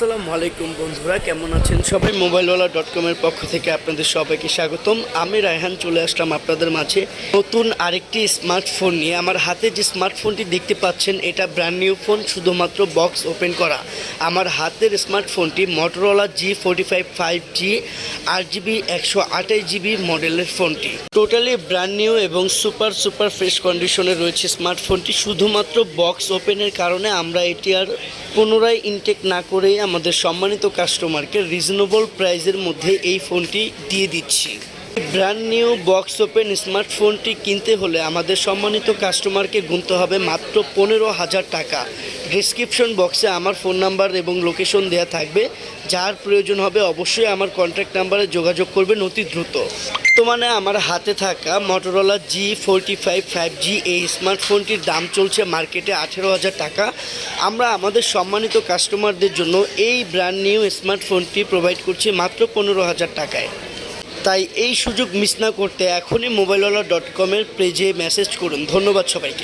আসসালামু আলাইকুম বন্ধুরা, কেমন আছেন সবাই? মোবাইলওয়ালা.com-এর পক্ষ থেকে আপনাদের সবাইকে স্বাগতম। আমি রায়হান চলে আসলাম আপনাদের মাঝে নতুন আরেকটি স্মার্টফোন নিয়ে। আমার হাতে যে স্মার্টফোনটি দেখতে পাচ্ছেন এটা ব্র্যান্ড নিউ ফোন, শুধুমাত্র বক্স ওপেন করা। আমার হাতের স্মার্টফোনটি Motorola G45 5G 8GB 128GB মডেলের ফোনটি। টোটালি ব্র্যান্ড নিউ এবং সুপার ফ্রেশ কন্ডিশনে রয়েছে স্মার্টফোনটি। শুধুমাত্র বক্স ওপেনের কারণে আমরা এটি আর পুনরায় ইনটেক না করেই আমাদের সম্মানিত কাস্টমারকে রিজনেবল প্রাইসের মধ্যে এই ফোনটি দিয়ে দিচ্ছি। ব্র্যান্ড নিউ বক্স ওপেন স্মার্টফোনটি কিনতে হলে আমাদের সম্মানিত কাস্টমারকে গুনতে হবে মাত্র 15,000 টাকা। ডিসক্রিপশন বক্সে আমার ফোন নাম্বার এবং লোকেশন দেওয়া থাকবে, যার প্রয়োজন হবে অবশ্যই আমার কন্ট্যাক্ট নাম্বারে যোগাযোগ করবেন অতি দ্রুত। বর্তমানে আমার হাতে থাকা Motorola G45 5G এই স্মার্টফোনটির দাম চলছে মার্কেটে 18,000 টাকা। আমরা আমাদের সম্মানিত কাস্টমারদের জন্য এই ব্র্যান্ড নিউ স্মার্টফোনটি প্রোভাইড করছি মাত্র 15,000 টাকায়। তাই এই সুযোগ মিস না করতে এখনই মোবাইলওয়ালা.com-এর পেজে মেসেজ করুন। ধন্যবাদ সবাইকে।